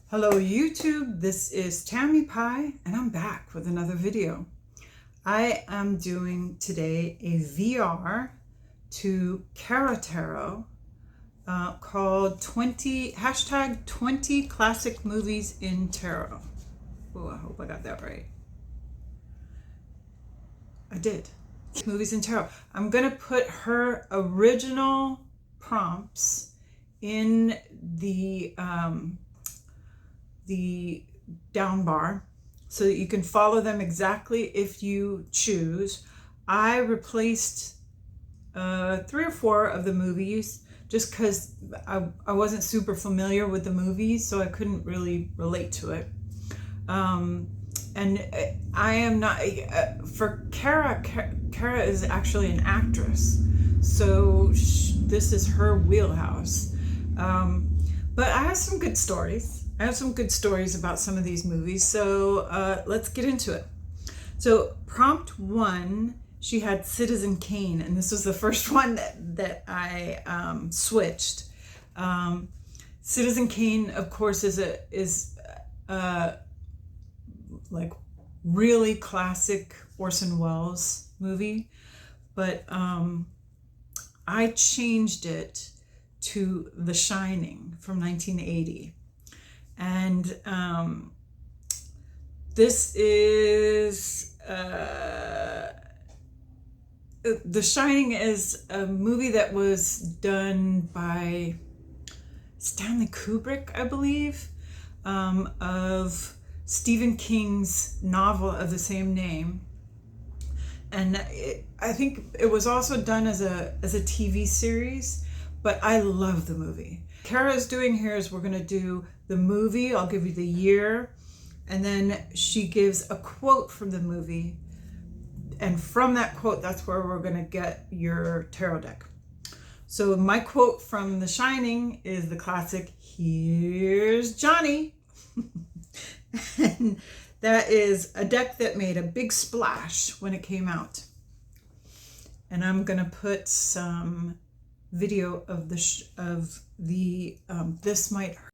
Hello YouTube, this is Tammy Pie and I'm back with another video. I am doing today a VR to Cara Tarot called 20 classic movies in tarot. Oh, I hope I got that right. I did. Movies in tarot. I'm gonna put her original prompts in the down bar so that you can follow them exactly if you choose. I replaced 3 or 4 of the movies just because I wasn't super familiar with the movies, so I couldn't really relate to it. And I am not, for Cara is actually an actress, so this is her wheelhouse. But I have some good stories. I have some good stories about some of these movies, so let's get into it. So prompt 1, she had Citizen Kane, and this was the first one that I switched. Citizen Kane, of course, is like really classic Orson Welles movie, but I changed it to The Shining from 1980. And this is The Shining is a movie that was done by Stanley Kubrick, I believe, of Stephen King's novel of the same name. And I think it was also done as a TV series, but I love the movie. Cara's doing here is we're going to do the movie. I'll give you the year, and then she gives a quote from the movie, and from that quote, that's where we're going to get your tarot deck. So my quote from The Shining is the classic, "Here's Johnny." And that is a deck that made a big splash when it came out. And I'm going to put some video of This Might Hurt.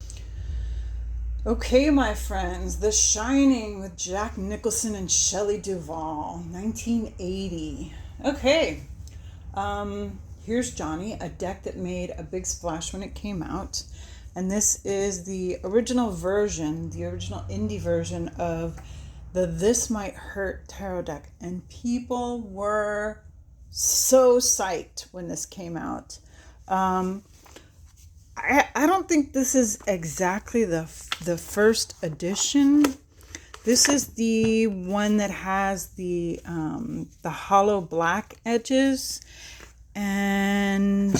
Okay, my friends, The Shining with Jack Nicholson and Shelley Duvall, 1980. Okay, here's Johnny, a deck that made a big splash when it came out. And this is the original version, the original indie version of the This Might Hurt tarot deck. And people were so psyched when this came out. I don't think this is exactly the first edition. This is the one that has the hollow black edges. And,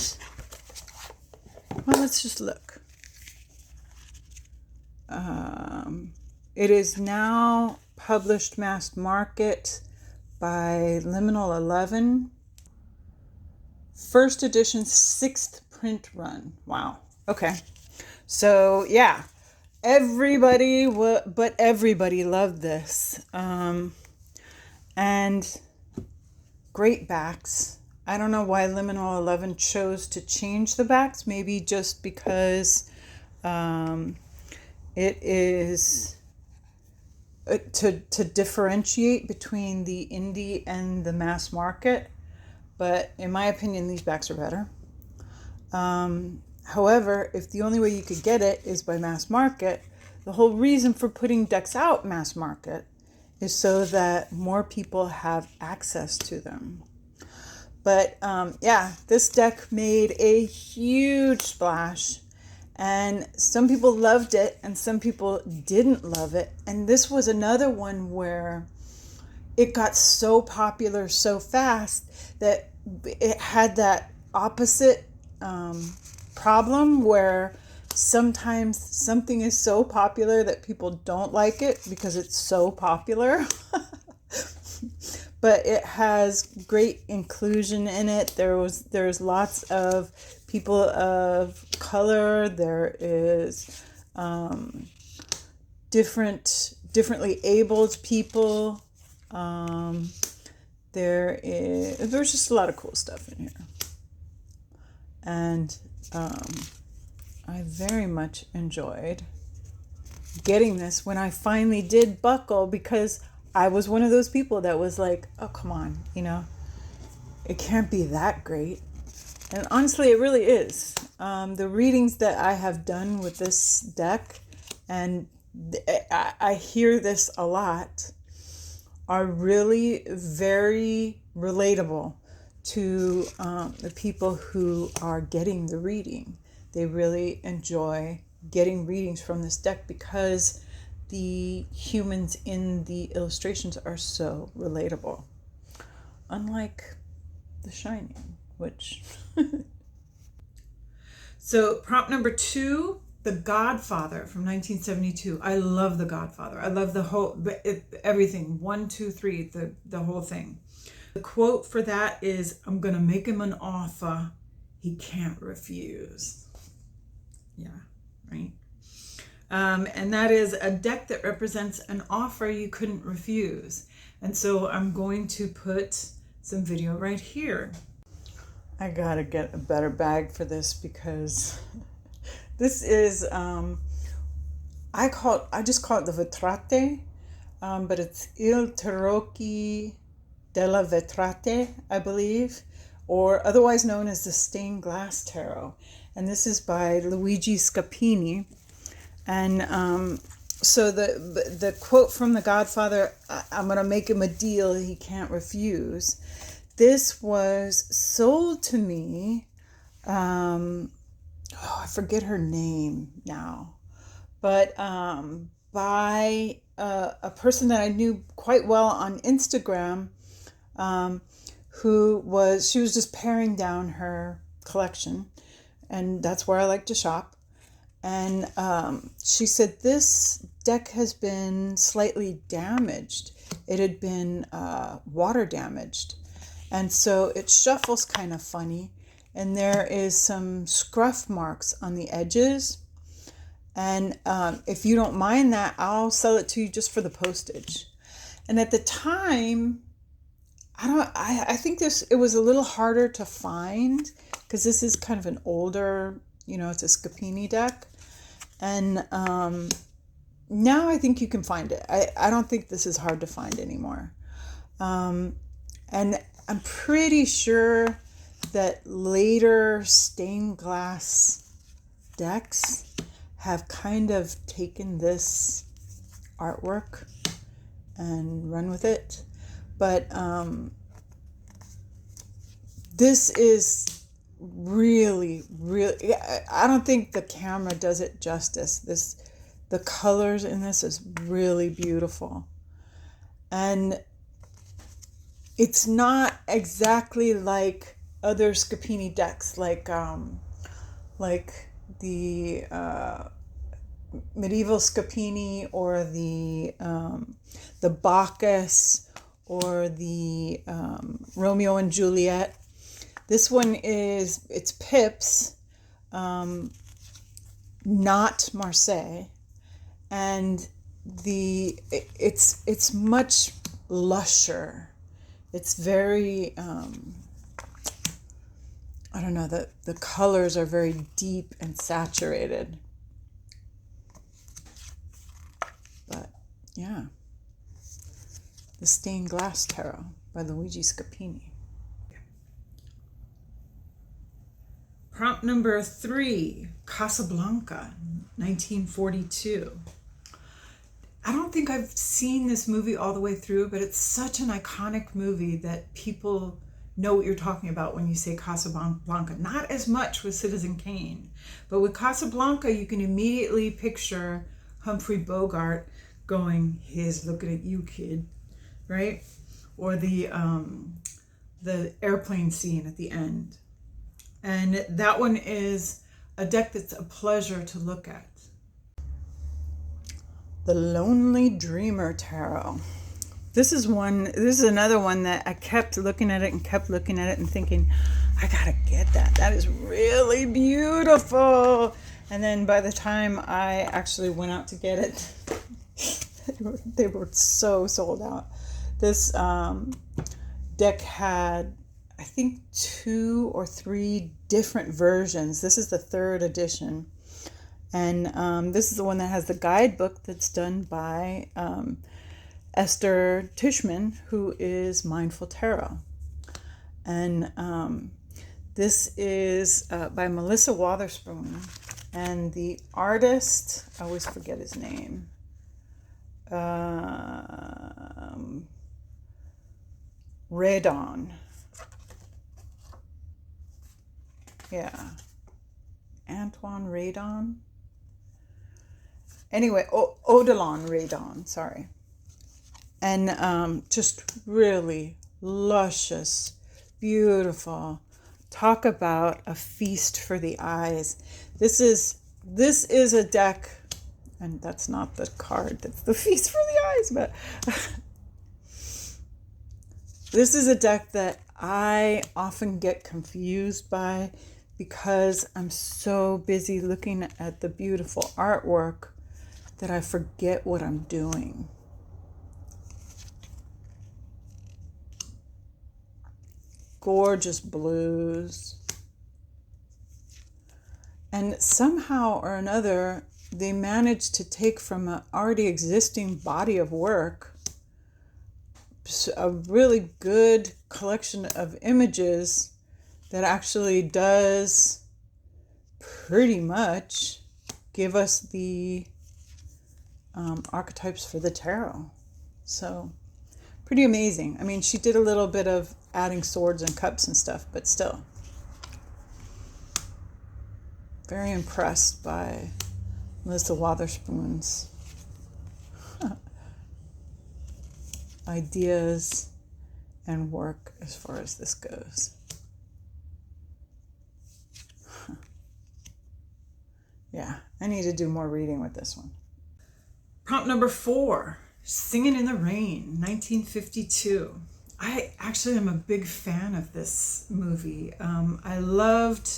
well, let's just look. It is now published mass market by Liminal 11. First edition, 6th print run. Wow. Okay. So yeah, everybody loved this. And great backs. I don't know why Liminal 11 chose to change the backs. Maybe just because it is to differentiate between the indie and the mass market. But in my opinion, these backs are better. However, if the only way you could get it is by mass market, the whole reason for putting decks out mass market is so that more people have access to them. But yeah, this deck made a huge splash, and some people loved it and some people didn't love it. And this was another one where it got so popular so fast that it had that opposite problem where sometimes something is so popular that people don't like it because it's so popular. But it has great inclusion in it. There's lots of people of color. There is differently abled people. There's just a lot of cool stuff in here. And I very much enjoyed getting this when I finally did buckle, because I was one of those people that was like, oh, come on, it can't be that great. And honestly, it really is. The readings that I have done with this deck, and I hear this a lot, are really very relatable to the people who are getting the reading. They really enjoy getting readings from this deck because the humans in the illustrations are so relatable. Unlike The Shining, which... So prompt number 2, The Godfather from 1972. I love The Godfather. I love the whole, everything, 1, 2, 3, the whole thing. The quote for that is, I'm going to make him an offer he can't refuse. Yeah, right? And that is a deck that represents an offer you couldn't refuse. And so I'm going to put some video right here. I gotta get a better bag for this because this is, I just call it the Vetrate, but it's Il Tarocchi della Vetrate, I believe, or otherwise known as the Stained Glass Tarot. And this is by Luigi Scapini. And so the quote from The Godfather, I'm going to make him a deal he can't refuse. This was sold to me, I forget her name now, but by a person that I knew quite well on Instagram, she was just paring down her collection, and that's where I like to shop. And she said this deck has been slightly damaged. It had been water damaged. And so it shuffles kind of funny. And there is some scruff marks on the edges. And if you don't mind that, I'll sell it to you just for the postage. And at the time, I think it was a little harder to find because this is kind of an older, it's a Scapini deck. And now I think you can find it. I don't think this is hard to find anymore. And I'm pretty sure that later stained glass decks have kind of taken this artwork and run with it. But this is really, I don't think the camera does it justice. The colors in this is really beautiful. And it's not exactly like other Scapini decks, like the medieval Scapini or the Bacchus or the Romeo and Juliet. This one it's Pips, not Marseille, and it's much lusher. It's very I don't know, the colors are very deep and saturated. But yeah, the Stained Glass Tarot by Luigi Scapini. Prompt number 3, Casablanca, 1942. I don't think I've seen this movie all the way through, but it's such an iconic movie that people know what you're talking about when you say Casablanca. Not as much with Citizen Kane, but with Casablanca, you can immediately picture Humphrey Bogart going, "Here's looking at you, kid," right? Or the airplane scene at the end. And that one is a deck that's a pleasure to look at. The Lonely Dreamer Tarot. This is another one that I kept looking at it and thinking, I gotta get that. That is really beautiful. And then by the time I actually went out to get it, they were so sold out. This deck had, I think, 2 or 3 different versions. This is the 3rd edition. And this is the one that has the guidebook that's done by Esther Tishman, who is Mindful Tarot. And this is by Melissa Wotherspoon. And the artist, I always forget his name. Redon. Yeah. Antoine Redon. Anyway, Odilon Redon, sorry. And just really luscious, beautiful. Talk about a feast for the eyes. This is a deck, and that's not the card that's the feast for the eyes, but this is a deck that I often get confused by because I'm so busy looking at the beautiful artwork that I forget what I'm doing. Gorgeous blues. And somehow or another, they managed to take from an already existing body of work a really good collection of images that actually does pretty much give us the archetypes for the tarot. So pretty amazing. I mean, she did a little bit of adding swords and cups and stuff, but still very impressed by Melissa Wotherspoon's ideas and work as far as this goes. Yeah, I need to do more reading with this one. Prompt number 4, Singin In The Rain, 1952. I actually am a big fan of this movie. I loved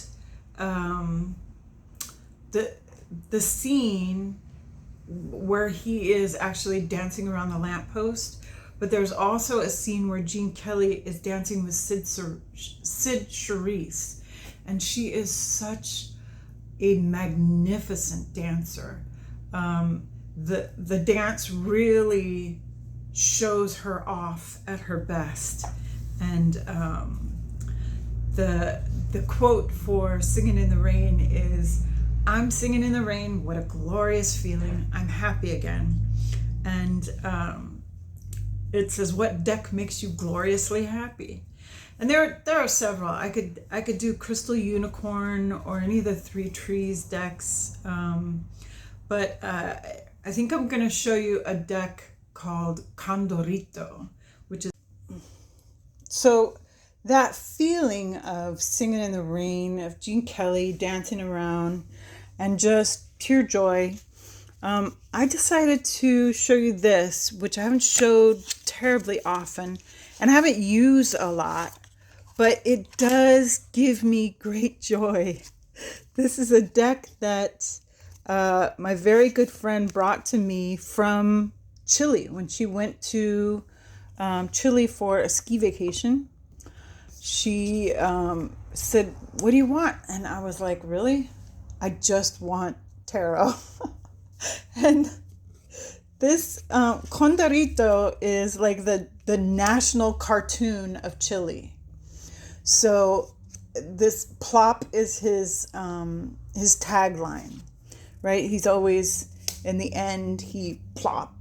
the scene where he is actually dancing around the lamppost, but there's also a scene where Gene Kelly is dancing with Sid Charisse, and she is such a magnificent dancer. The dance really shows her off at her best, and the quote for Singin In The Rain is, "I'm singing in the rain, what a glorious feeling, I'm happy again." And it says, "What deck makes you gloriously happy?" And there are several. I could do Crystal Unicorn or any of the Three Trees decks, but I think I'm going to show you a deck called Condorito, which is... So that feeling of Singing in the Rain, of Gene Kelly dancing around, and just pure joy. I decided to show you this, which I haven't showed terribly often, and I haven't used a lot, but it does give me great joy. This is a deck that my very good friend brought to me from Chile when she went to Chile for a ski vacation. She said, "What do you want?" And I was like, "Really? I just want tarot." And this Condorito is like the national cartoon of Chile. So this plop is his tagline, right? He's always, in the end, he plop.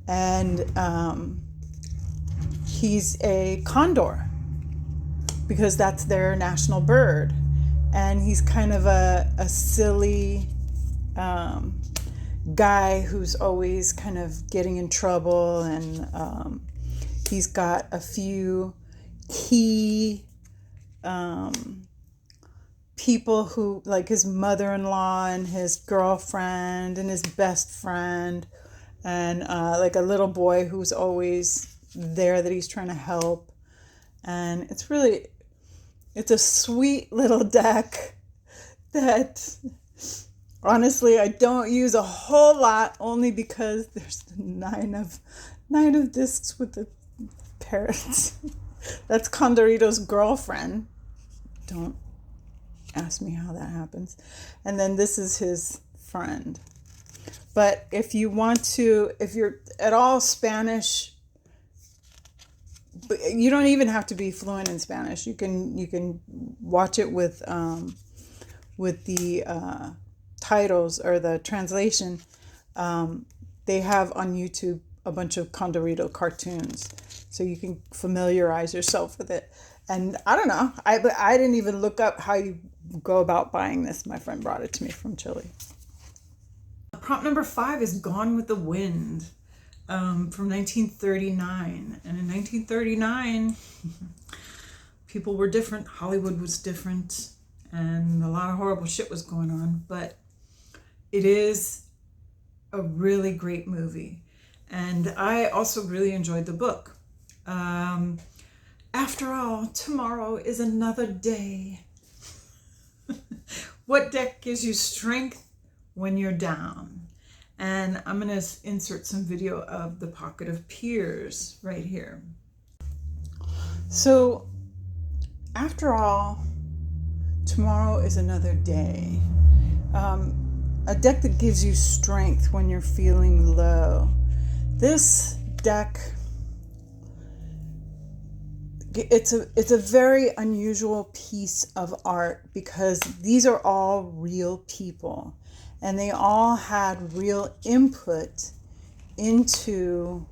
And he's a condor because that's their national bird. And he's kind of a silly guy who's always kind of getting in trouble, and he's got a few key people who, like his mother-in-law and his girlfriend and his best friend, and like a little boy who's always there that he's trying to help. And it's a sweet little deck that honestly I don't use a whole lot, only because there's the nine of discs with the parrots. That's Condorito's girlfriend. Don't ask me how that happens. And then this is friend. But if you want to, if you're at all Spanish, but you don't even have to be fluent in Spanish. You can watch it with the titles or the translation. They have on YouTube a bunch of Condorito cartoons, so you can familiarize yourself with it. And I don't know, I didn't even look up how you go about buying this. My friend brought it to me from Chile. Prompt number 5 is Gone with the Wind, from 1939. And in 1939, people were different. Hollywood was different, and a lot of horrible shit was going on. But it is a really great movie. And I also really enjoyed the book. After all, tomorrow is another day. What deck gives you strength when you're down? And I'm going to insert some video of the Pocket of Peers right here. So, after all, tomorrow is another day. A deck that gives you strength when you're feeling low. This deck, it's a very unusual piece of art because these are all real people and they all had real input into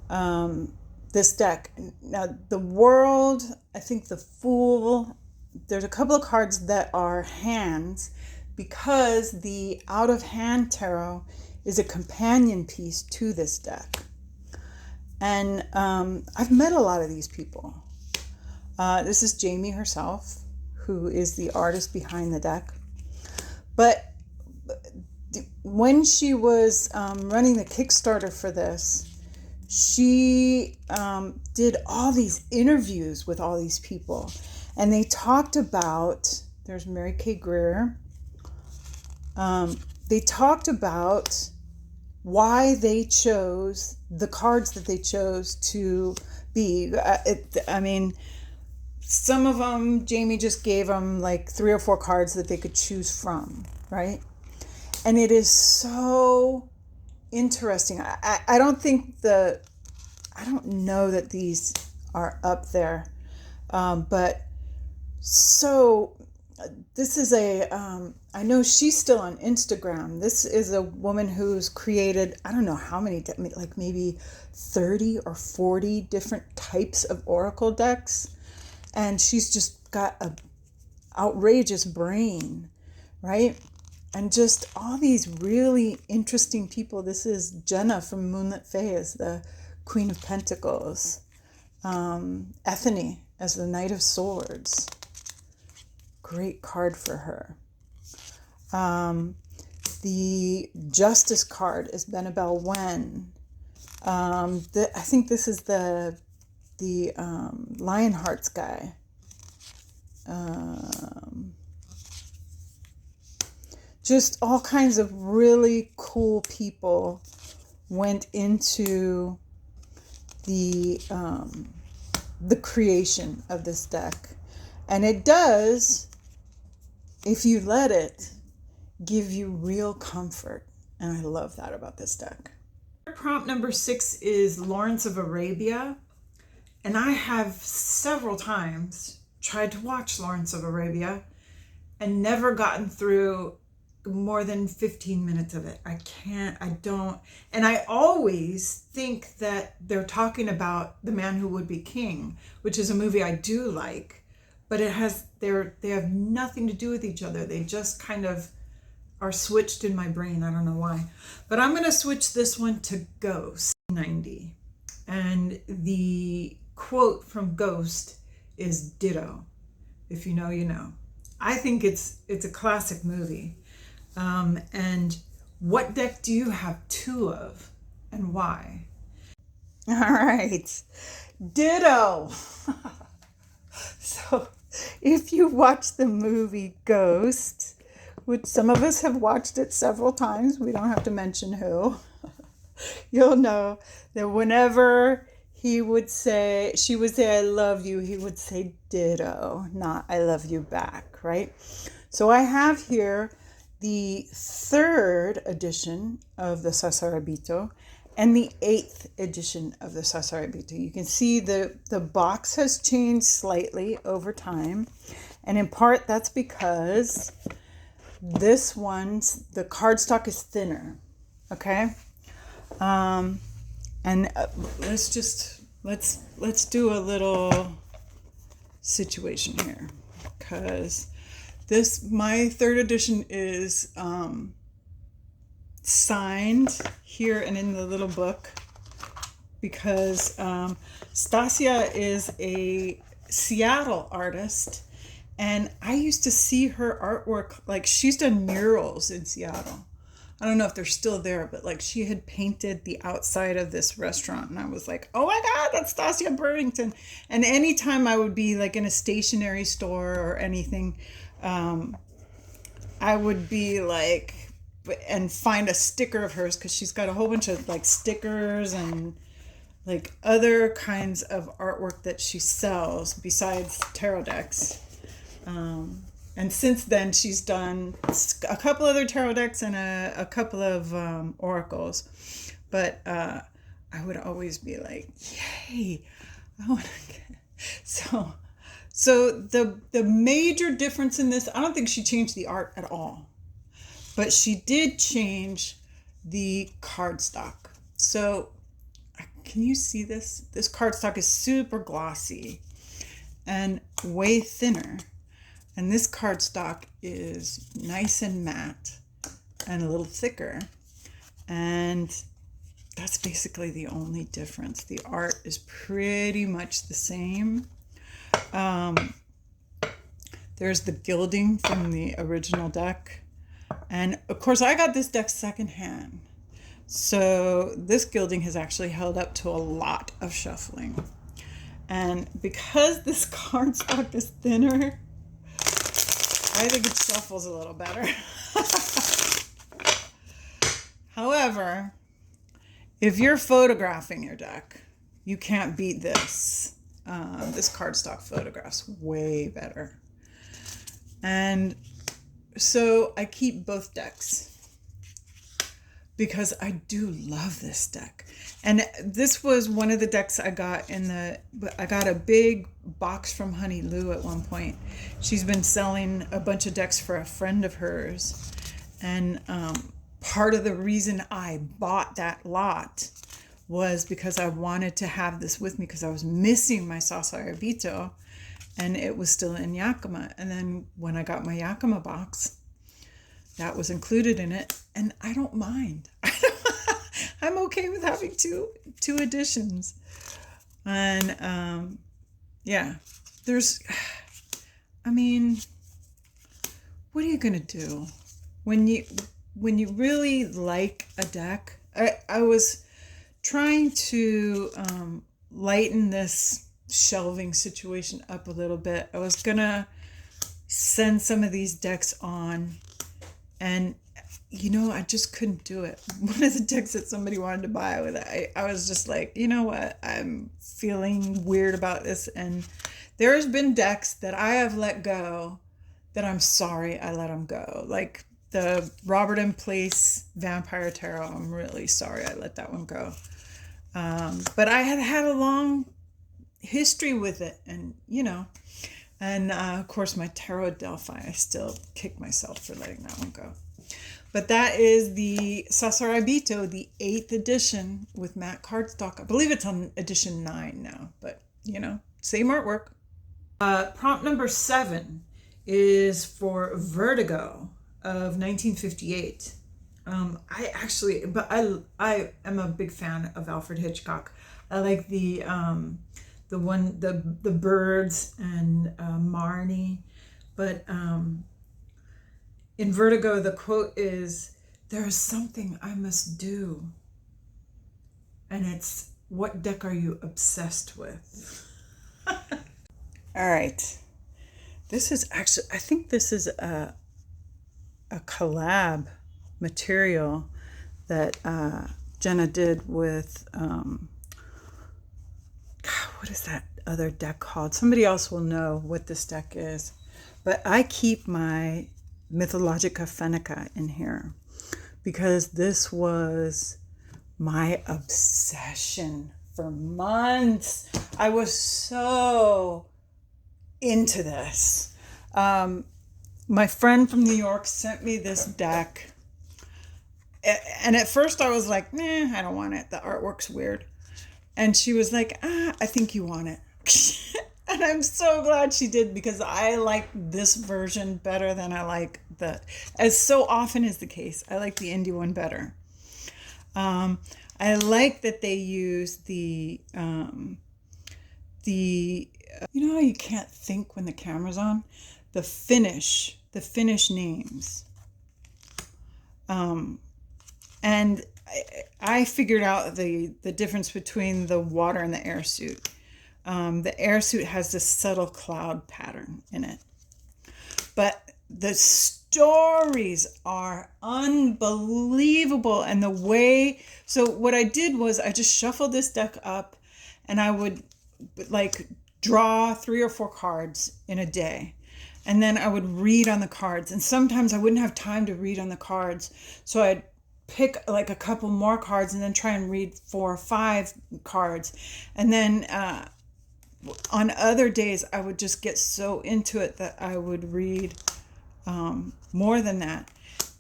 this deck. Now the World, I think the Fool, there's a couple of cards that are hands because the Out of Hand Tarot is a companion piece to this deck. And I've met a lot of these people. This is Jamie herself, who is the artist behind the deck. But when she was running the Kickstarter for this, she did all these interviews with all these people. And they talked about, there's Mary Kay Greer. They talked about why they chose the cards that they chose to be. I mean, some of them, Jamie just gave them like 3 or 4 cards that they could choose from, right? And it is so interesting. I don't know that these are up there, but so this is I know she's still on Instagram. This is a woman who's created, I don't know how many, like maybe 30 or 40 different types of oracle decks. And she's just got an outrageous brain, right? And just all these really interesting people. This is Jenna from Moonlit Fae as the Queen of Pentacles. Ethany as the Knight of Swords. Great card for her. The Justice card is Benabel Wen. I think this is the Lionhearts guy. Just all kinds of really cool people went into the creation of this deck. And it does, if you let it, give you real comfort. And I love that about this deck. Prompt number 6 is Lawrence of Arabia. And I have several times tried to watch Lawrence of Arabia and never gotten through more than 15 minutes of it. I don't. And I always think that they're talking about The Man Who Would Be King, which is a movie I do like, but they have nothing to do with each other. They just kind of are switched in my brain. I don't know why. But I'm going to switch this one to Ghost 90. And the quote from Ghost is ditto. If you know, you know. I think it's a classic movie. And what deck do you have 2 of and why? All right. Ditto. So if you watch the movie Ghost, which some of us have watched it several times, we don't have to mention who, you'll know that whenever she would say, I love you, he would say ditto, not I love you back, right? So I have here the 3rd edition of the Sasarabito and the 8th edition of the Sasarabito. You can see the box has changed slightly over time. And in part, that's because this one's, the cardstock is thinner. Okay? And let's do a little situation here, because my 3rd edition is signed here and in the little book, because Stasia is a Seattle artist, and I used to see her artwork. Like, she's done murals in Seattle. I don't know if they're still there, but like, she had painted the outside of this restaurant, and I was like, oh my God, that's Stasia Burlington. And anytime I would be like in a stationery store or anything, I would be like, and find a sticker of hers, because she's got a whole bunch of like stickers and like other kinds of artwork that she sells besides tarot decks. And since then, she's done a couple other tarot decks and a couple of oracles. But I would always be like, yay, I want to get... So the major difference in this, I don't think she changed the art at all. But she did change the cardstock. So can you see this? This cardstock is super glossy and way thinner. And this cardstock is nice and matte and a little thicker. And that's basically the only difference. The art is pretty much the same. There's the gilding from the original deck. And of course, I got this deck secondhand. So this gilding has actually held up to a lot of shuffling. And because this cardstock is thinner, I think it shuffles a little better. However, if you're photographing your deck, you can't beat this. This cardstock photographs way better. And so I keep both decks because I do love this deck. And this was one of the decks I got I got a big box from Honey Lou at one point. She's been selling a bunch of decks for a friend of hers. And part of the reason I bought that lot was because I wanted to have this with me, because I was missing my Sasarabito and it was still in Yakima. And then when I got my Yakima box, that was included in it. And I don't mind. I'm okay with having two editions. And yeah, I mean, what are you gonna do when you really like a deck? I was trying to lighten this shelving situation up a little bit. I was gonna send some of these decks on, and I just couldn't do it. One of the decks that somebody wanted to buy with it, I was just like, you know what? I'm feeling weird about this. And there's been decks that I have let go that I'm sorry I let them go. Like the Robert M. Place Vampire Tarot. I'm really sorry I let that one go. But I had a long history with it, and and of course my Tarot Delphi, I still kick myself for letting that one go. But that is the Sasarabito, the 8th edition with matte cardstock. I believe it's on edition 9 now, but same artwork. Prompt number 7 is for Vertigo of 1958. I am a big fan of Alfred Hitchcock. I like the birds and Marnie, but in Vertigo, the quote is, "There is something I must do." And it's, what deck are you obsessed with? All right. This is actually, I think this is a collab material that Jenna did with, what is that other deck called? Somebody else will know what this deck is. But I keep my Mythologica Fennica in here because this was my obsession for months. I was so into this. My friend from New York sent me this deck. And at first I was like, I don't want it. The artwork's weird. And she was like, I think you want it. And I'm so glad she did because I like this version better than I like as so often is the case, I like the indie one better. I like that they use the you know how you can't think when the camera's on? The Finnish names. And I figured out the difference between the water and the air suit. The air suit has this subtle cloud pattern in it. But the stories are unbelievable. And the way, so what I did was I just shuffled this deck up and I would like draw 3 or 4 cards in a day. And then I would read on the cards. And sometimes I wouldn't have time to read on the cards. So I'd pick like a couple more cards and then try and read 4 or 5 cards. And then on other days, I would just get so into it that I would read more than that.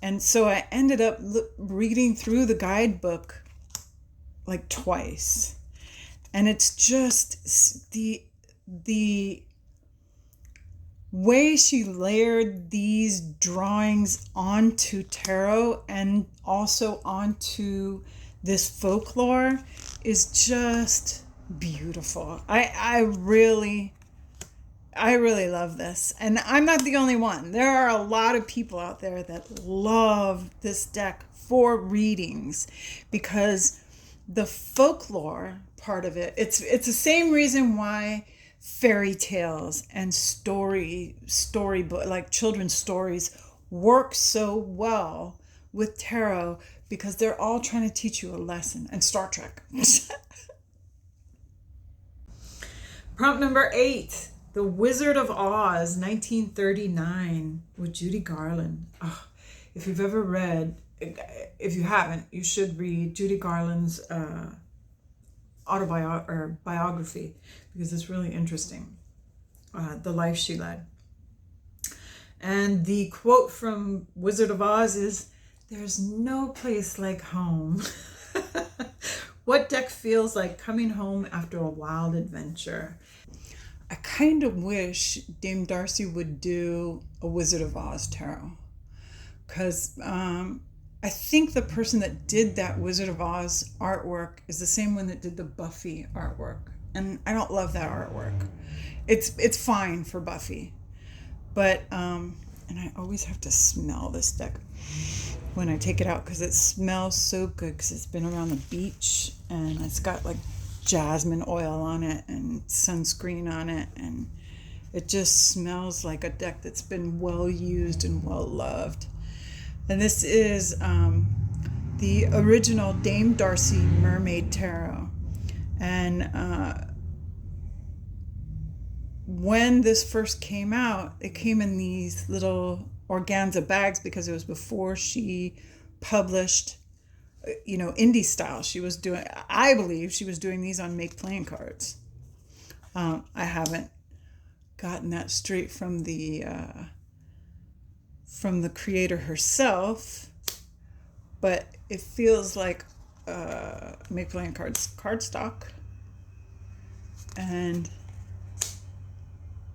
And so I ended up reading through the guidebook like twice. And it's just the way she layered these drawings onto tarot and also onto this folklore is just beautiful. I really love this. And I'm not the only one. There are a lot of people out there that love this deck for readings because the folklore part of it, it's the same reason why fairy tales and storybook like children's stories work so well with tarot because they're all trying to teach you a lesson. And Star Trek. Prompt number 8, The Wizard of Oz, 1939, with Judy Garland. Oh, if you've ever read, if you haven't, you should read Judy Garland's biography because it's really interesting, the life she led. And the quote from Wizard of Oz is, "There's no place like home." What deck feels like coming home after a wild adventure? I kind of wish Dame Darcy would do a Wizard of Oz tarot because I think the person that did that Wizard of Oz artwork is the same one that did the Buffy artwork. And I don't love that artwork. It's fine for Buffy. But, and I always have to smell this deck when I take it out because it smells so good because it's been around the beach and it's got like jasmine oil on it and sunscreen on it. And it just smells like a deck that's been well used and well loved. And this is the original Dame Darcy Mermaid Tarot. And when this first came out, it came in these little organza bags because it was before she published, indie style. I believe she was doing these on make playing cards. I haven't gotten that straight from the creator herself, but it feels like make playing cards cardstock. And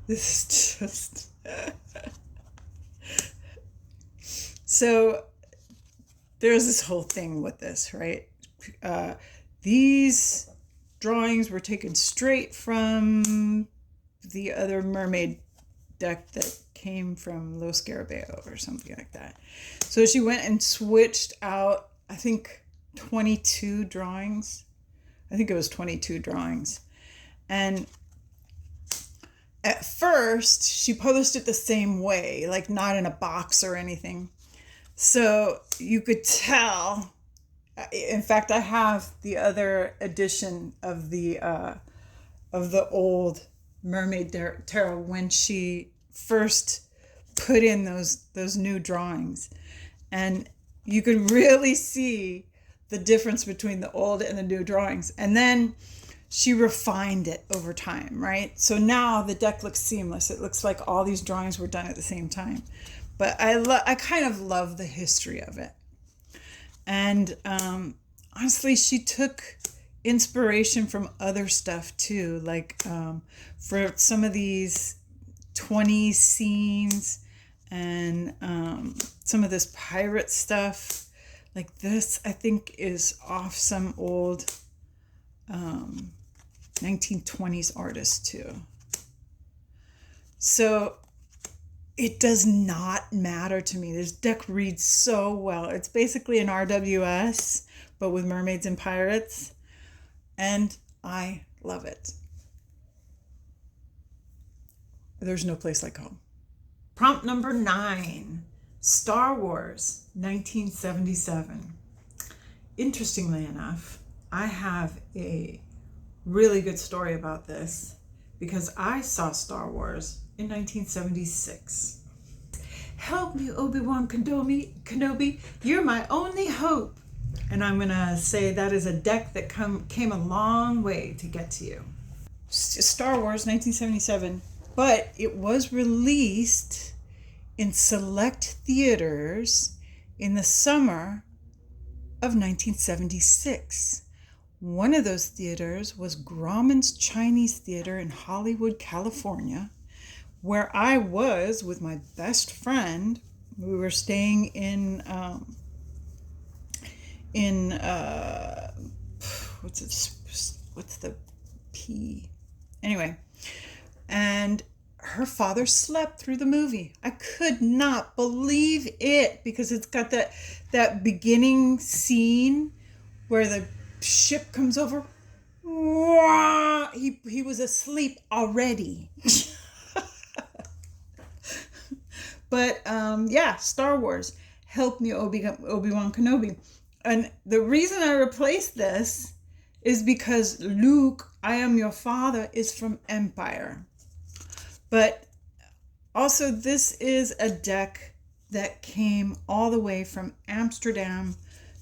this is just so there's this whole thing with this, right? These drawings were taken straight from the other mermaid deck that came from Los Scarabeo or something like that. So she went and switched out, I think, 22 drawings. I think it was 22 drawings. And at first, she published it the same way, like not in a box or anything. So you could tell. In fact, I have the other edition of the old Mermaid Tarot when she first put in those new drawings. And you can really see the difference between the old and the new drawings. And then she refined it over time, right? So now the deck looks seamless. It looks like all these drawings were done at the same time. But I kind of love the history of it. And honestly, she took inspiration from other stuff too, like for some of these 20s scenes and some of this pirate stuff. Like this, I think, is off some old 1920s artist too. So it does not matter to me. This deck reads so well. It's basically an RWS, but with mermaids and pirates. And I love it. There's no place like home. Prompt number 9, Star Wars, 1977. Interestingly enough, I have a really good story about this because I saw Star Wars in 1976. Help me, Obi-Wan Kenobi, you're my only hope. And I'm going to say that is a deck that came a long way to get to you. Star Wars, 1977. But it was released in select theaters in the summer of 1976. One of those theaters was Grauman's Chinese Theater in Hollywood, California, where I was with my best friend. We were staying in what's the P? Anyway, and her father slept through the movie. I could not believe it because it's got that beginning scene where the ship comes over. He was asleep already. But yeah, Star Wars, help me, Obi-Wan Kenobi. And the reason I replaced this is because Luke, I am your father, is from Empire. But also this is a deck that came all the way from Amsterdam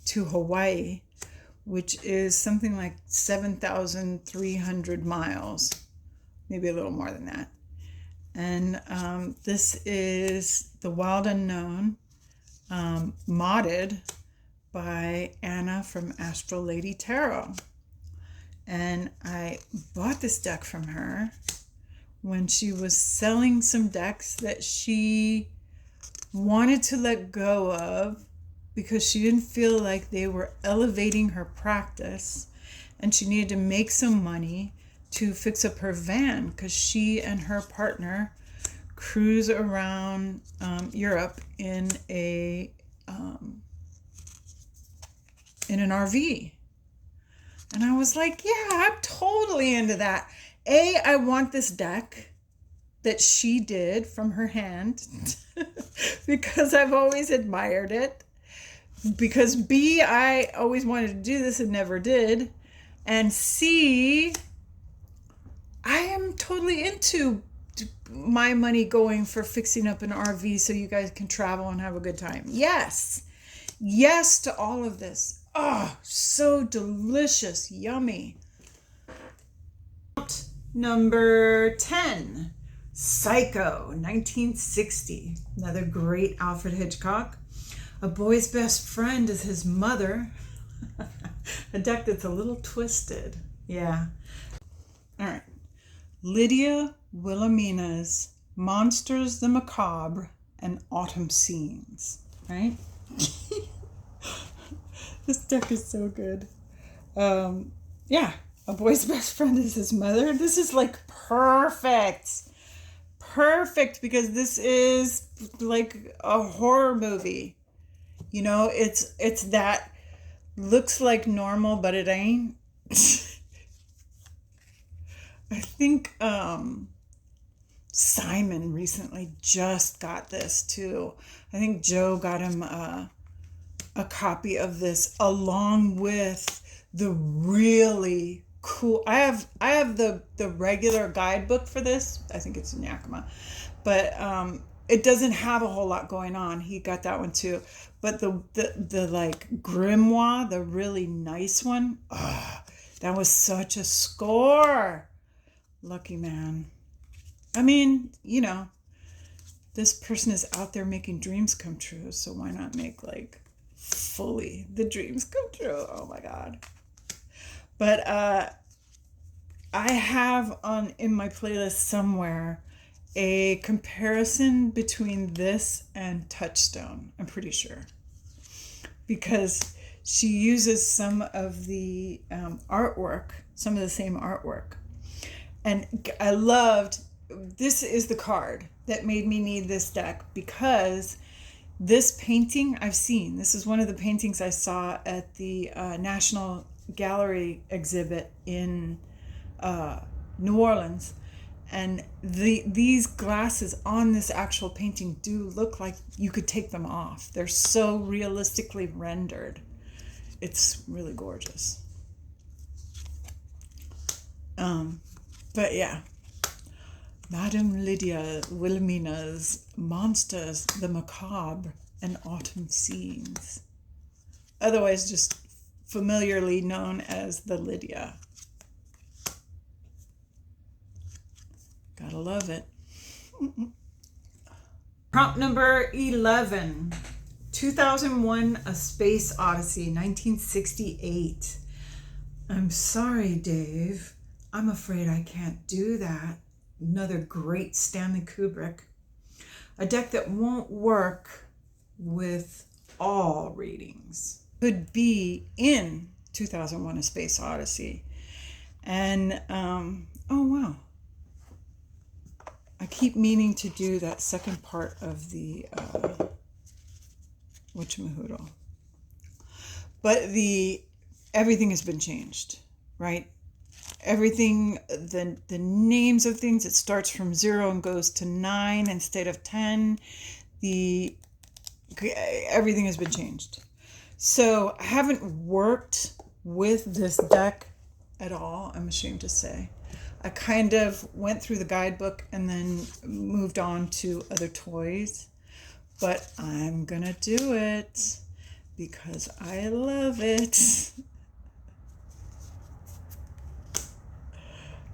to Hawaii, which is something like 7,300 miles, maybe a little more than that. And this is The Wild Unknown, modded by Anna from Astral Lady Tarot. And I bought this deck from her when she was selling some decks that she wanted to let go of because she didn't feel like they were elevating her practice, and she needed to make some money to fix up her van because she and her partner cruise around Europe in an RV. And I was like, yeah, I'm totally into that. I want this deck that she did from her hand because I've always admired it. Because B, I always wanted to do this and never did. And C, I am totally into my money going for fixing up an RV so you guys can travel and have a good time. Yes. Yes to all of this. Oh, so delicious. Yummy. Number 10, Psycho, 1960. Another great Alfred Hitchcock. A boy's best friend is his mother. A deck that's a little twisted. Yeah. All right. Lydia Wilhelmina's Monsters the Macabre and Autumn Scenes. Right? This deck is so good. Yeah. A boy's best friend is his mother. This is like perfect. Perfect, because this is like a horror movie. You know, it's that looks like normal, but it ain't. I think Simon recently just got this too. I think Joe got him a copy of this along with the really cool. I have the regular guidebook for this. I think it's in Yakima, but it doesn't have a whole lot going on. He got that one too. But the like grimoire, the really nice one, that was such a score. Lucky man. I mean, you know, this person is out there making dreams come true, so why not make like fully the dreams come true? Oh my God. But I have in my playlist somewhere a comparison between this and Touchstone, I'm pretty sure. Because she uses some of the artwork, some of the same artwork. And I loved, this is the card that made me need this deck, because this painting I've seen. This is one of the paintings I saw at the National Gallery exhibit in New Orleans. And these glasses on this actual painting do look like you could take them off. They're so realistically rendered. It's really gorgeous. But yeah. Madame Lydia Wilhelmina's Monsters, the Macabre, and Autumn Scenes. Otherwise just familiarly known as the Lydia. Gotta love it. Prompt number 11. 2001: A Space Odyssey, 1968. I'm sorry, Dave. I'm afraid I can't do that. Another great Stanley Kubrick. A deck that won't work with all readings. Could be in 2001: A Space Odyssey. And, oh wow. I keep meaning to do that second part of the whatchamahoodle. But everything has been changed, right? Everything, the names of things, it starts from 0 and goes to 9 instead of 10. Everything has been changed. So I haven't worked with this deck at all, I'm ashamed to say. I kind of went through the guidebook and then moved on to other toys. But I'm gonna do it because I love it.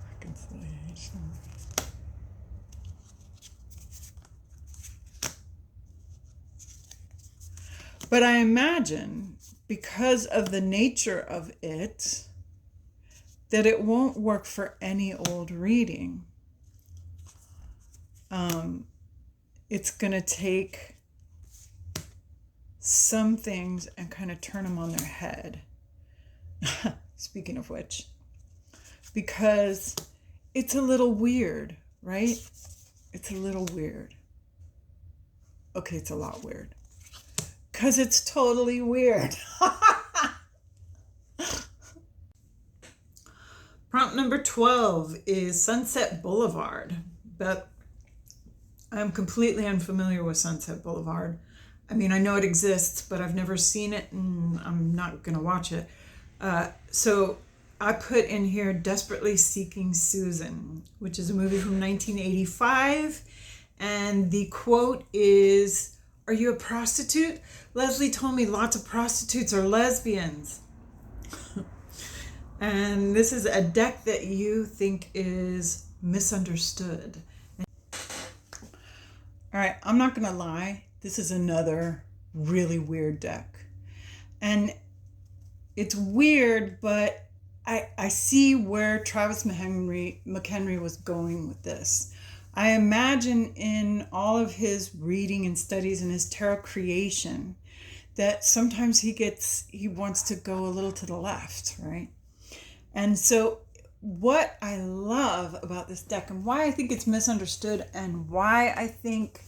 Reconciliation. But I imagine, because of the nature of it, that it won't work for any old reading. It's going to take some things and kind of turn them on their head. Speaking of which, because it's a little weird, right? It's a little weird. Okay, it's a lot weird. Because it's totally weird. Prompt number 12 is Sunset Boulevard, but I'm completely unfamiliar with Sunset Boulevard. I mean, I know it exists, but I've never seen it, and I'm not going to watch it. So I put in here Desperately Seeking Susan, which is a movie from 1985, and the quote is, "Are you a prostitute? Leslie told me lots of prostitutes are lesbians." And this is a deck that you think is misunderstood. All right, I'm not going to lie. This is another really weird deck. And it's weird, but I see where Travis McHenry was going with this. I imagine in all of his reading and studies and his tarot creation that sometimes he wants to go a little to the left, right? And so what I love about this deck and why I think it's misunderstood and why I think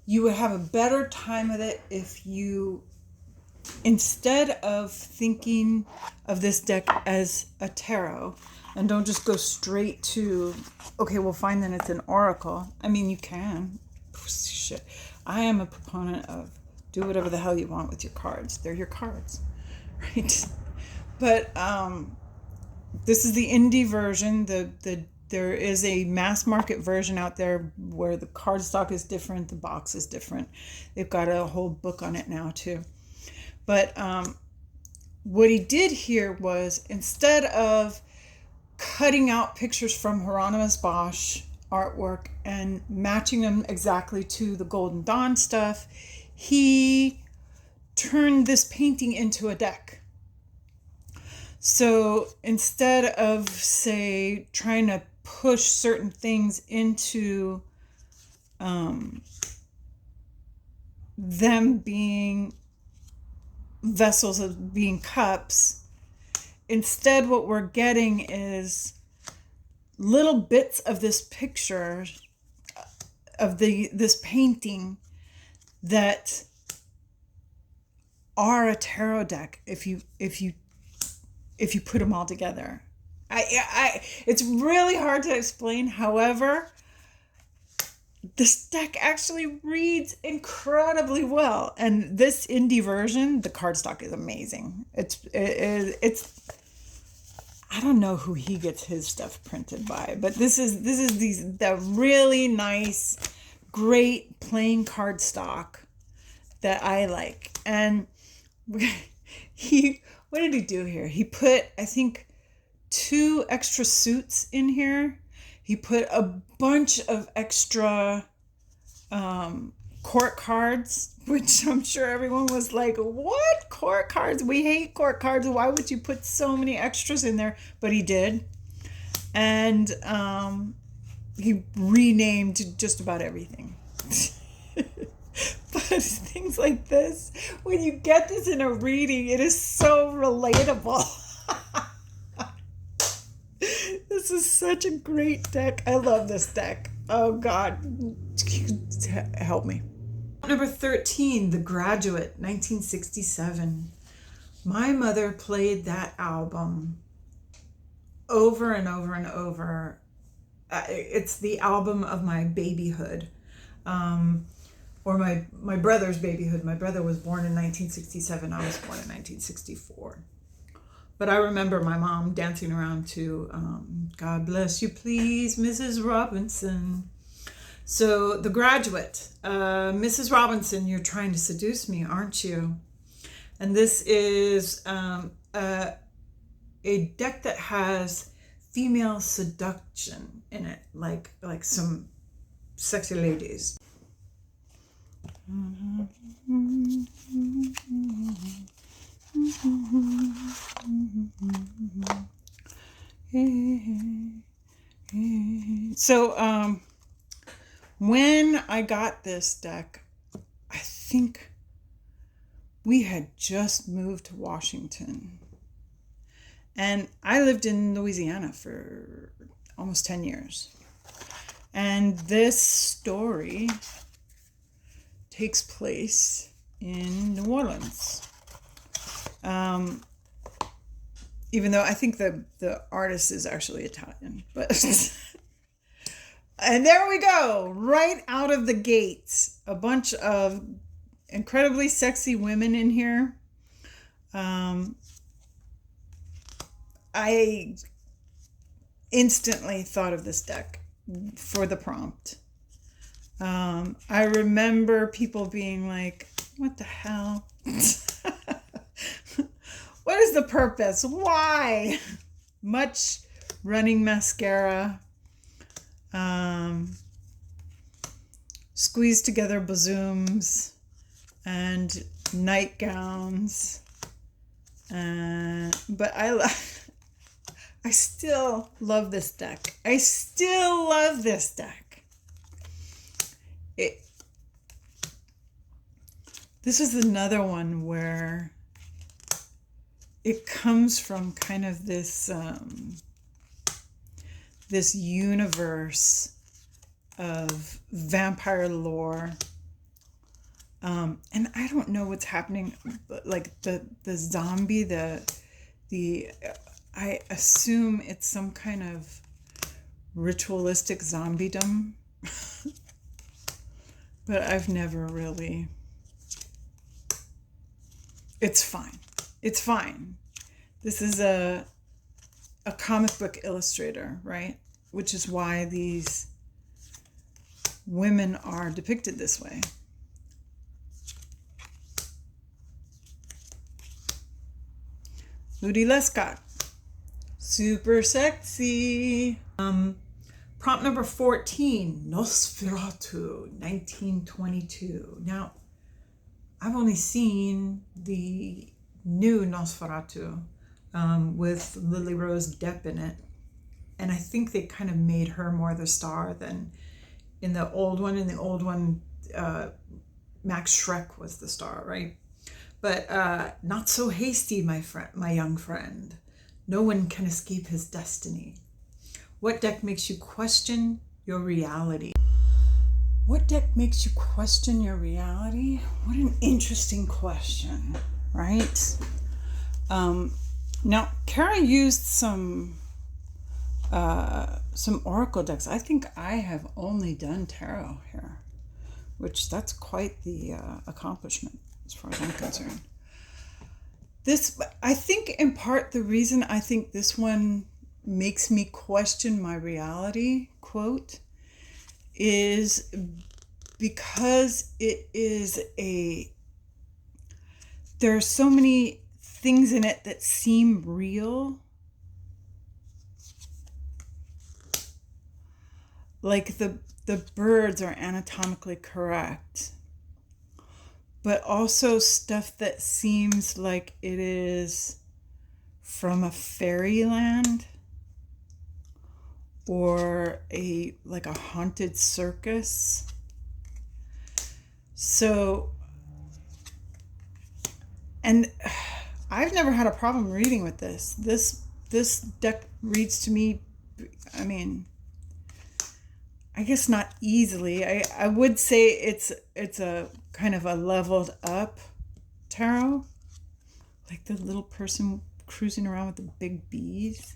you would have a better time with it if you, instead of thinking of this deck as a tarot, and don't just go straight to, okay, well, fine, then it's an oracle. I mean, you can. Shit. I am a proponent of do whatever the hell you want with your cards. They're your cards, right? But this is the indie version. The There is a mass market version out there where the cardstock is different, the box is different. They've got a whole book on it now too. But what he did here was, instead of cutting out pictures from Hieronymus Bosch artwork and matching them exactly to the Golden Dawn stuff, he turned this painting into a deck. So instead of, say, trying to push certain things into them being vessels, of being cups, instead what we're getting is little bits of this picture, of this painting, that are a tarot deck if you put them all together. It's really hard to explain. However, this deck actually reads incredibly well, and this indie version, the cardstock is amazing. It's I don't know who he gets his stuff printed by, but this is the really nice, great plain cardstock that I like. And what did he do here? He put, I think, 2 extra suits in here. He put a bunch of extra court cards, which I'm sure everyone was like, what? Court cards? We hate court cards. Why would you put so many extras in there? But he did. And he renamed just about everything. But things like this, when you get this in a reading, it is so relatable. This is such a great deck. I love this deck. Oh God, help me. Number 13, The Graduate, 1967. My mother played that album over and over and over. It's the album of my babyhood. Or my brother's babyhood. My brother was born in 1967. I was born in 1964. But I remember my mom dancing around to God Bless You Please, Mrs. Robinson. So The Graduate. Mrs. Robinson, you're trying to seduce me, aren't you? And this is a deck that has female seduction in it, like some sexy ladies. So when I got this deck, I think we had just moved to Washington, and I lived in Louisiana for almost 10 years. And this story takes place in New Orleans. Even though I think the artist is actually Italian, but and there we go, right out of the gate, a bunch of incredibly sexy women in here. I instantly thought of this deck for the prompt. I remember people being like, what the hell? What is the purpose? Why? Much running mascara, squeezed together bazooms, and nightgowns. But I still love this deck. I still love this deck. This is another one where it comes from kind of this this universe of vampire lore, and I don't know what's happening, but like the zombie, I assume it's some kind of ritualistic zombiedom, but I've never really. It's fine. It's fine. This is a comic book illustrator, right? which is why these women are depicted this way. Ludi Lescott, super sexy. Prompt number 14, Nosferatu, 1922. Now, I've only seen the new Nosferatu with Lily Rose Depp in it. And I think they kind of made her more the star than in the old one. In the old one, Max Schreck was the star, right? But not so hasty, my young friend. No one can escape his destiny. What deck makes you question your reality? What deck makes you question your reality? What an interesting question, right? Now, Kara used some oracle decks. I think I have only done tarot here, which that's quite the accomplishment as far as I'm concerned. This, I think in part the reason I think this one makes me question my reality, quote, is because it is there are so many things in it that seem real. Like the birds are anatomically correct, but also stuff that seems like it is from a fairyland or like a haunted circus. So, and I've never had a problem reading with this. This deck reads to me, I mean, I guess not easily. I would say it's a kind of a leveled up tarot. Like the little person cruising around with the big bees.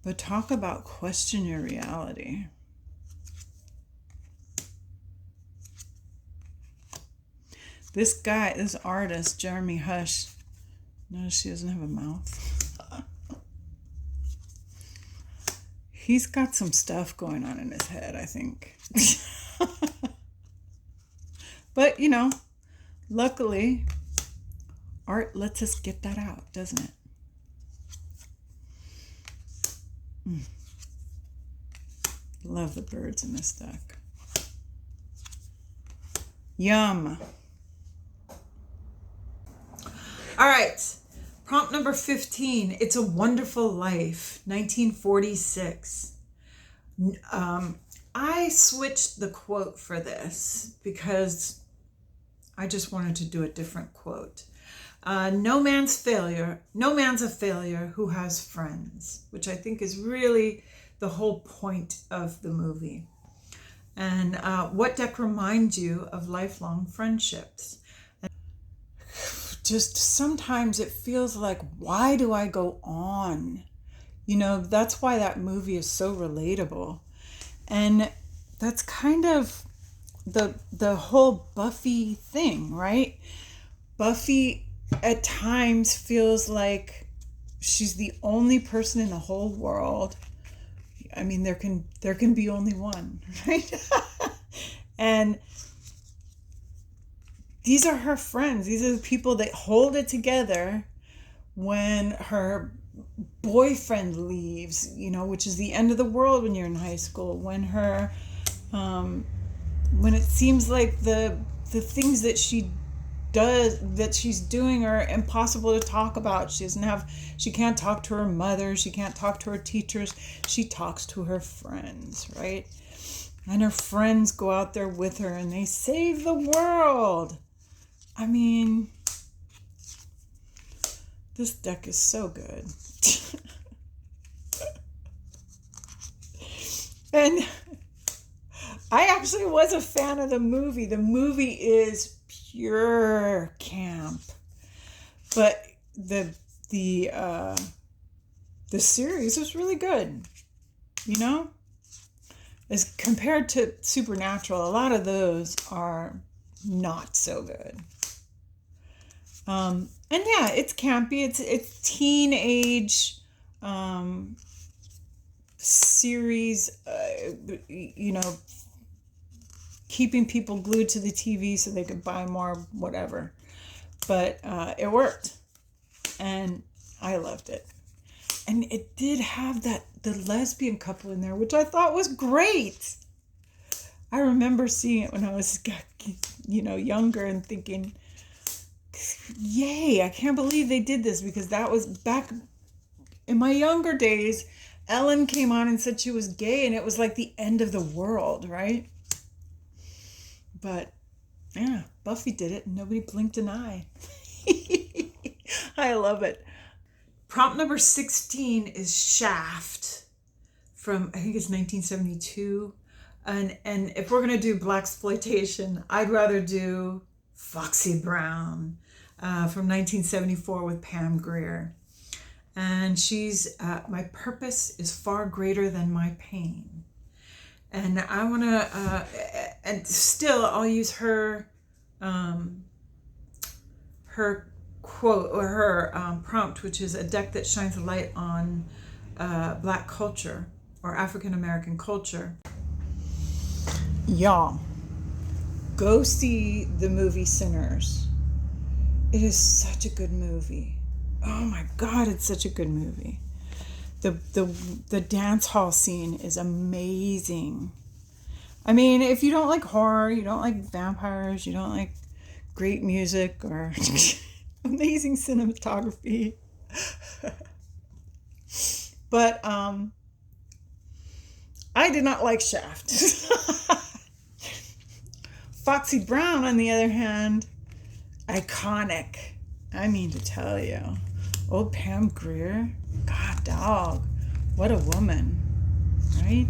But talk about question your reality. This guy, this artist, Jeremy Hush, notice she doesn't have a mouth. He's got some stuff going on in his head, I think. But, you know, luckily, art lets us get that out, doesn't it? Love the birds in this deck. Yum. All right. Prompt number 15. It's a Wonderful Life, 1946. I switched the quote for this because I just wanted to do a different quote. No man's a failure who has friends, which I think is really the whole point of the movie. And what deck reminds you of lifelong friendships? And just sometimes it feels like, why do I go on? You know, that's why that movie is so relatable. And that's kind of the whole Buffy thing, right? Buffy at times feels like she's the only person in the whole world. I mean, there can be only one, right? And these are her friends. These are the people that hold it together when her boyfriend leaves, you know, which is the end of the world when you're in high school. When her, when it seems like the things that she does, that she's doing, are impossible to talk about. She can't talk to her mother. She can't talk to her teachers. She talks to her friends, right? And her friends go out there with her and they save the world. I mean, this deck is so good. And I actually was a fan of the movie. The movie is pure camp, but the series was really good, you know, as compared to Supernatural. A lot of those are not so good. And yeah, it's campy. It's teenage series, keeping people glued to the TV so they could buy more, whatever. But it worked, and I loved it. And it did have the lesbian couple in there, which I thought was great. I remember seeing it when I was, younger and thinking, yay, I can't believe they did this, because that was back in my younger days. Ellen came on and said she was gay, and it was like the end of the world, right? But yeah, Buffy did it, and nobody blinked an eye. I love it. Prompt number 16 is Shaft from, I think it's 1972. And if we're going to do blaxploitation, I'd rather do Foxy Brown from 1974 with Pam Grier. And she's, my purpose is far greater than my pain. And I want to, and still I'll use her quote, or her prompt, which is a deck that shines a light on Black culture or African American culture. Y'all, go see the movie Sinners. It is such a good movie. Oh my God, it's such a good movie. The dance hall scene is amazing. I mean, if you don't like horror, you don't like vampires, you don't like great music or amazing cinematography. But I did not like Shaft. Foxy Brown, on the other hand, iconic. I mean to tell you. Old Pam Grier, God dog, what a woman, right?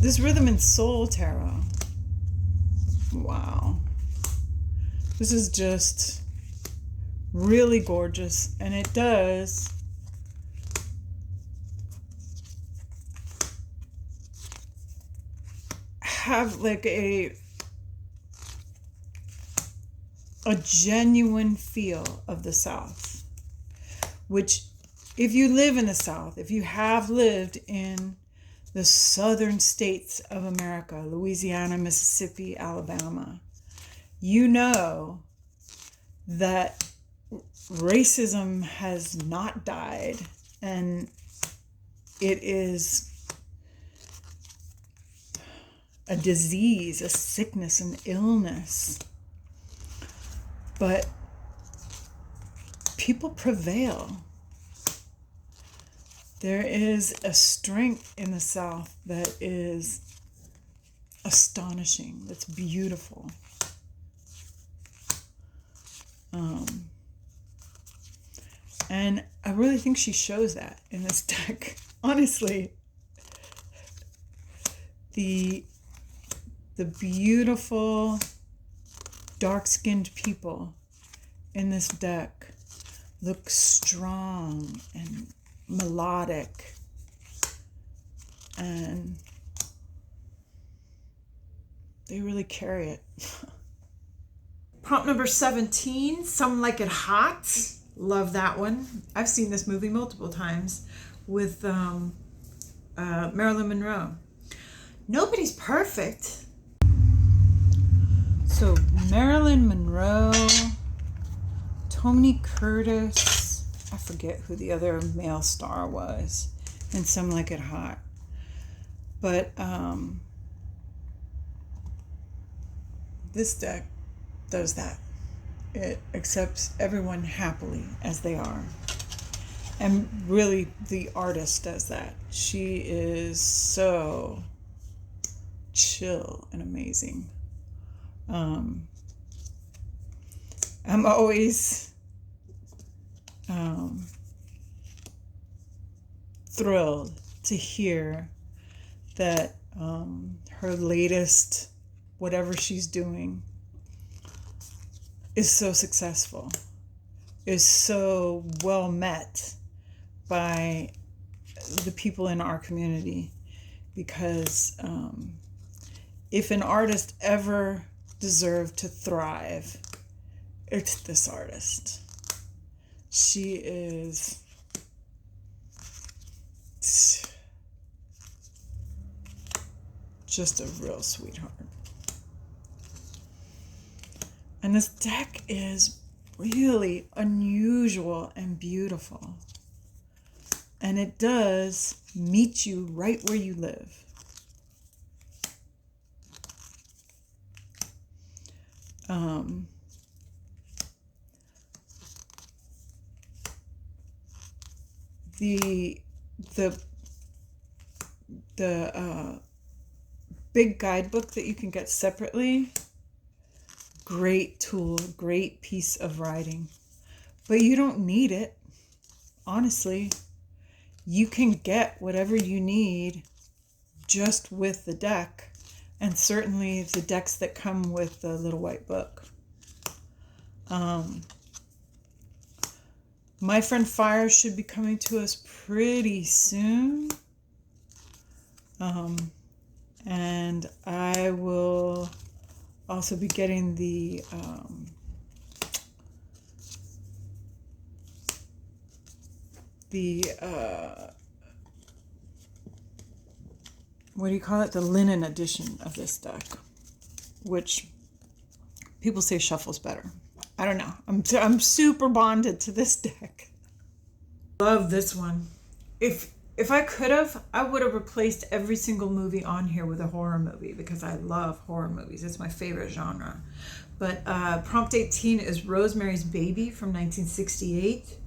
This Rhythm and Soul tarot. Wow. This is just really gorgeous, and it does have like a genuine feel of the South, which if you live in the South, if you have lived in the southern states of America, Louisiana, Mississippi, Alabama, you know that racism has not died, and it is a disease, a sickness, an illness. But people prevail. There is a strength in the South that is astonishing, that's beautiful. And I really think she shows that in this deck. Honestly, the beautiful dark-skinned people in this deck look strong and melodic, and they really carry it. Prompt number 17, Some Like It Hot. Love that one. I've seen this movie multiple times with Marilyn Monroe. Nobody's perfect. So Marilyn Monroe, Tony Curtis, I forget who the other male star was, and Some Like It Hot. But this deck does that. It accepts everyone happily as they are. And really, the artist does that. She is so chill and amazing. I'm always thrilled to hear that her latest, whatever she's doing, is so successful, is so well met by the people in our community. Because if an artist ever deserved to thrive, it's this artist. She is just a real sweetheart. And this deck is really unusual and beautiful. And it does meet you right where you live. The big guidebook that you can get separately, great tool, great piece of writing, but you don't need it. Honestly, you can get whatever you need just with the deck, and certainly the decks that come with the little white book. My Friend Fire should be coming to us pretty soon. And I will also be getting the what do you call it? The linen edition of this deck, which people say shuffles better. I don't know. I'm super bonded to this deck. Love this one. If I could have, I would have replaced every single movie on here with a horror movie because I love horror movies. It's my favorite genre. But prompt 18 is Rosemary's Baby from 1968.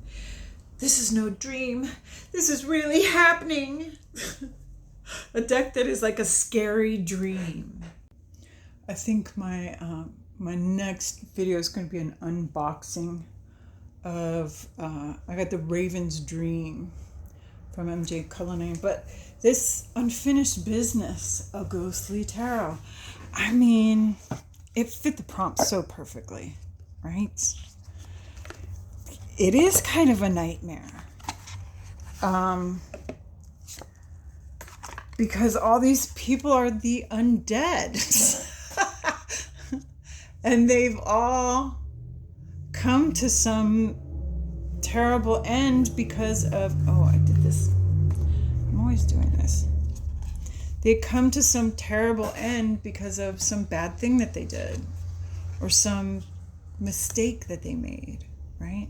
This is no dream. This is really happening. A deck that is like a scary dream. I think my my next video is going to be an unboxing of I got the Raven's Dream from MJ Cullinane, but this unfinished business of Ghostly Tarot, I mean, it fit the prompt so perfectly, right? It is kind of a nightmare. Because all these people are the undead. And they've all come to some terrible end because of, oh, I did this. I'm always doing this. They come to some terrible end because of some bad thing that they did or some mistake that they made, right?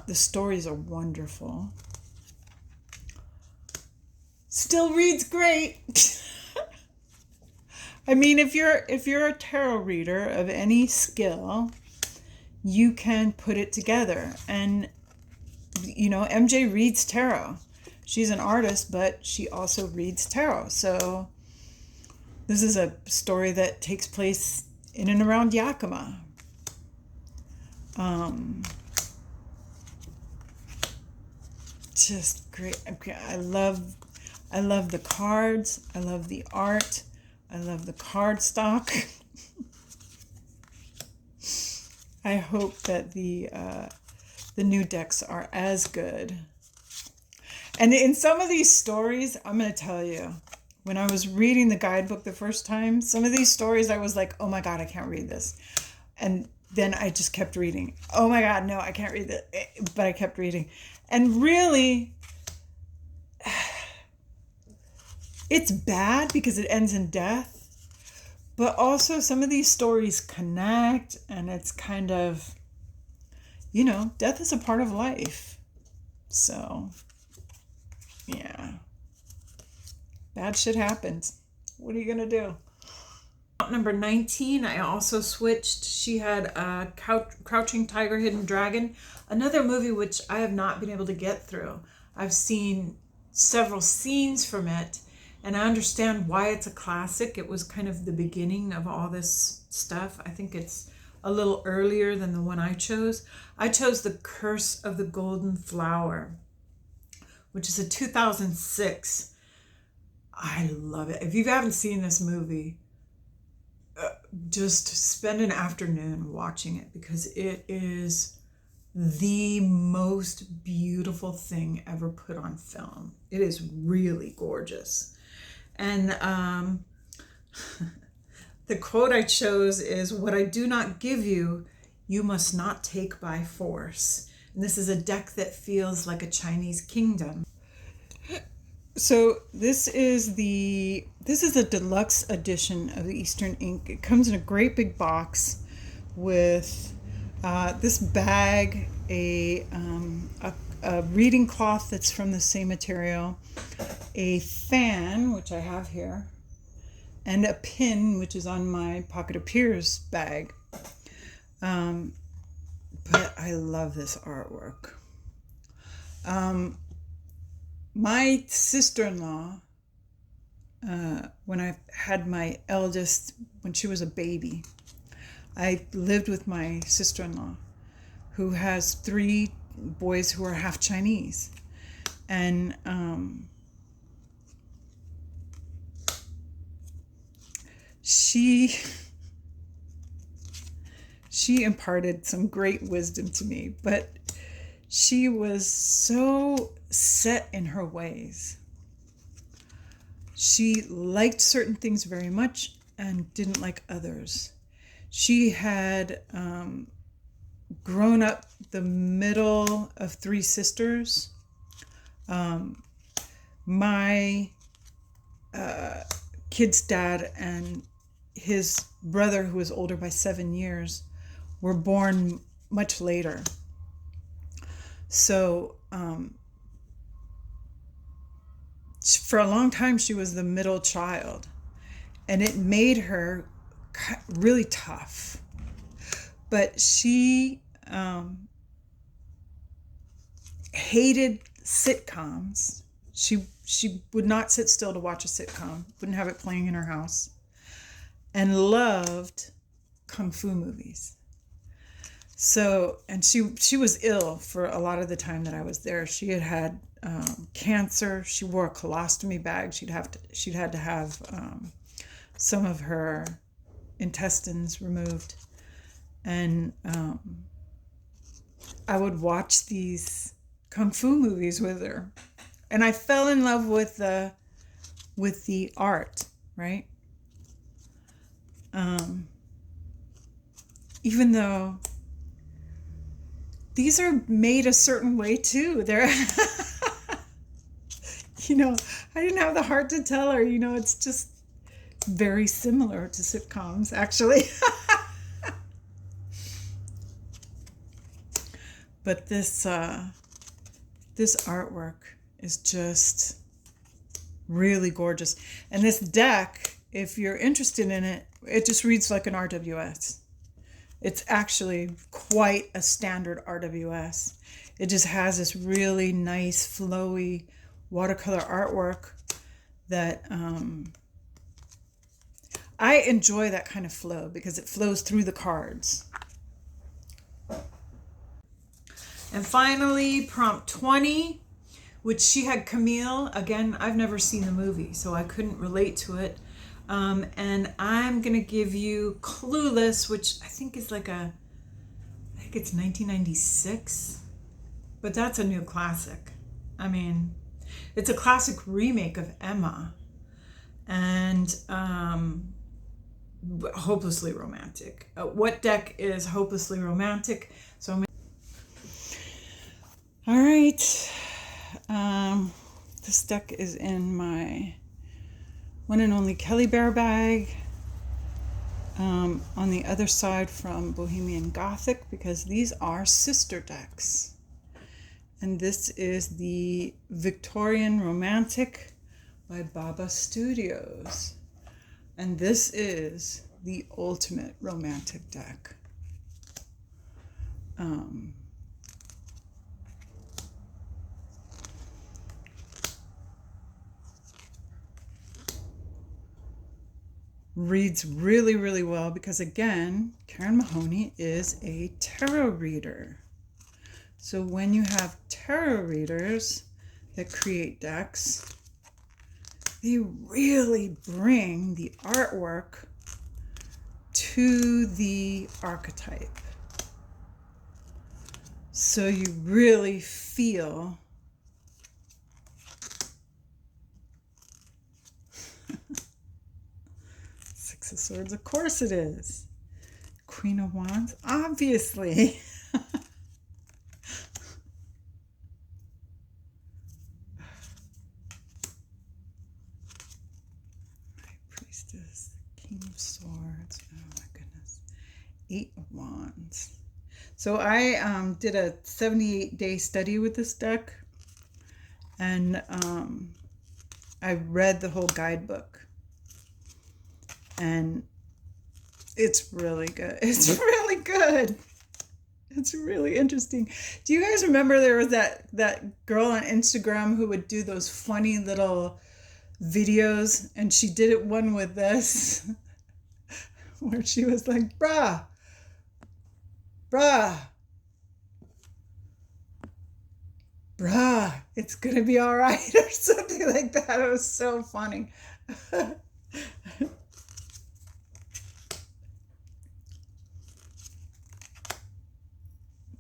The stories are wonderful. Still reads great. I mean, if you're a tarot reader of any skill, you can put it together. And you know, MJ reads tarot. She's an artist, but she also reads tarot. So this is a story that takes place in and around Yakima. Just great. I love the cards. I love the art. I love the cardstock. I hope that the new decks are as good. And in some of these stories, I'm going to tell you, when I was reading the guidebook the first time, some of these stories I was like, oh my God, I can't read this. And then I just kept reading. Oh my God, no, I can't read that. But I kept reading. And really, it's bad because it ends in death. But also some of these stories connect, and it's kind of, you know, death is a part of life. So, yeah. Bad shit happens. What are you going to do? Number 19, I also switched. She had Crouching Tiger, Hidden Dragon, another movie which I have not been able to get through. I've seen several scenes from it, and I understand why it's a classic. It was kind of the beginning of all this stuff. I think it's a little earlier than the one I chose. I chose The Curse of the Golden Flower, which is a 2006. I love it. If you haven't seen this movie, just spend an afternoon watching it because it is the most beautiful thing ever put on film. It is really gorgeous. And The quote I chose is, "What I do not give you, you must not take by force." And this is a deck that feels like a Chinese kingdom. So this is a deluxe edition of the Eastern Ink. It comes in a great big box with this bag, a reading cloth that's from the same material, a fan, which I have here, and a pin, which is on my Pocket of Peers bag. But I love this artwork. My sister-in-law, when I had my eldest, when she was a baby, I lived with my sister-in-law, who has 3 boys who are half Chinese. And she imparted some great wisdom to me, but she was so set in her ways. She liked certain things very much and didn't like others. She had grown up the middle of 3 sisters. My kid's dad and his brother, who was older by 7 years, were born much later. So for a long time, she was the middle child, and it made her really tough. But she hated sitcoms. She would not sit still to watch a sitcom, wouldn't have it playing in her house, and loved kung fu movies. So, and she was ill for a lot of the time that I was there. She had cancer. She wore a colostomy bag. She'd had to have some of her intestines removed. And I would watch these kung fu movies with her, and I fell in love with the art, right? Even though these are made a certain way too. They're, I didn't have the heart to tell her, it's just very similar to sitcoms, actually. But this artwork is just really gorgeous. And this deck, if you're interested in it, it just reads like an RWS. It's actually quite a standard RWS. It just has this really nice, flowy watercolor artwork that I enjoy that kind of flow because it flows through the cards. And finally, prompt 20, which she had Camille. Again, I've never seen the movie, so I couldn't relate to it. And I'm going to give you Clueless, which I think is I think it's 1996, but that's a new classic. I mean, it's a classic remake of Emma, and hopelessly romantic. What deck is hopelessly romantic? So all right. This deck is in my one and only Kelly Bear bag. On the other side from Bohemian Gothic, because these are sister decks. And this is the Victorian Romantic by Baba Studios. And this is the ultimate romantic deck. Reads really, really well because, again, Karen Mahoney is a tarot reader. So when you have tarot readers that create decks, they really bring the artwork to the archetype. So you really feel Six of Swords, of course it is. Queen of Wands, obviously. Priestess, King of Swords, oh my goodness. Eight of Wands. So I did a 78-day study with this deck, and I read the whole guidebook, and it's really good. It's really good. It's really interesting. Do you guys remember there was that girl on Instagram who would do those funny little videos, and she did it one with this where she was like, bruh, it's gonna be all right, or something like that. It was so funny.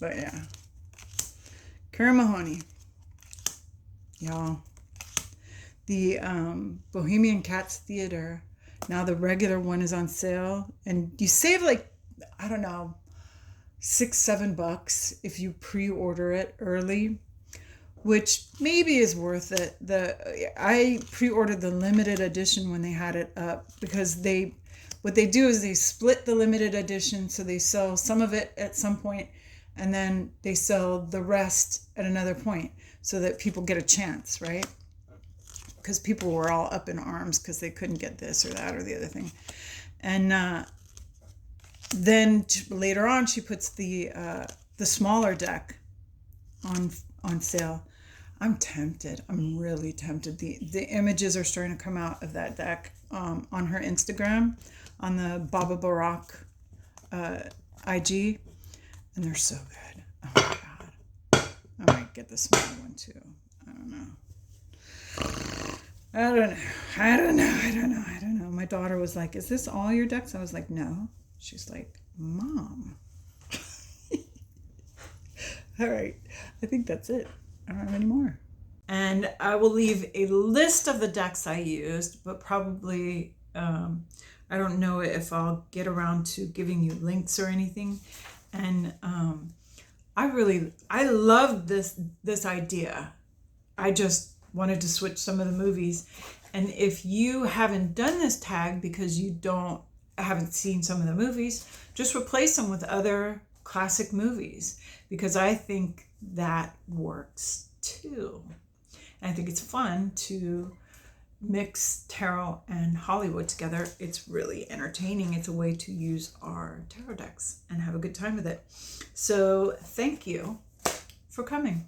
But yeah, Kara Mahoney, y'all. The Bohemian Cats Theater, now the regular one is on sale, and you save like, I don't know, $6-7 if you pre-order it early, which maybe is worth it. I pre-ordered the limited edition when they had it up, because what they do is they split the limited edition, so they sell some of it at some point, and then they sell the rest at another point, so that people get a chance, right? Because people were all up in arms because they couldn't get this or that or the other thing. And then later on, she puts the smaller deck on sale. I'm tempted. I'm really tempted. The images are starting to come out of that deck on her Instagram, on the Baba Barak IG, and they're so good. Oh my God. I might get the small one too. I don't know. I don't know. My daughter was like, is this all your decks? I was like, no. She's like, Mom. All right. I think that's it. I don't have any more. And I will leave a list of the decks I used, but probably, I don't know if I'll get around to giving you links or anything. And I loved this idea. I just wanted to switch some of the movies. And if you haven't done this tag because you haven't seen some of the movies, just replace them with other classic movies, because I think that works too. And I think it's fun to mix tarot and Hollywood together. It's really entertaining. It's a way to use our tarot decks and have a good time with it. So thank you for coming.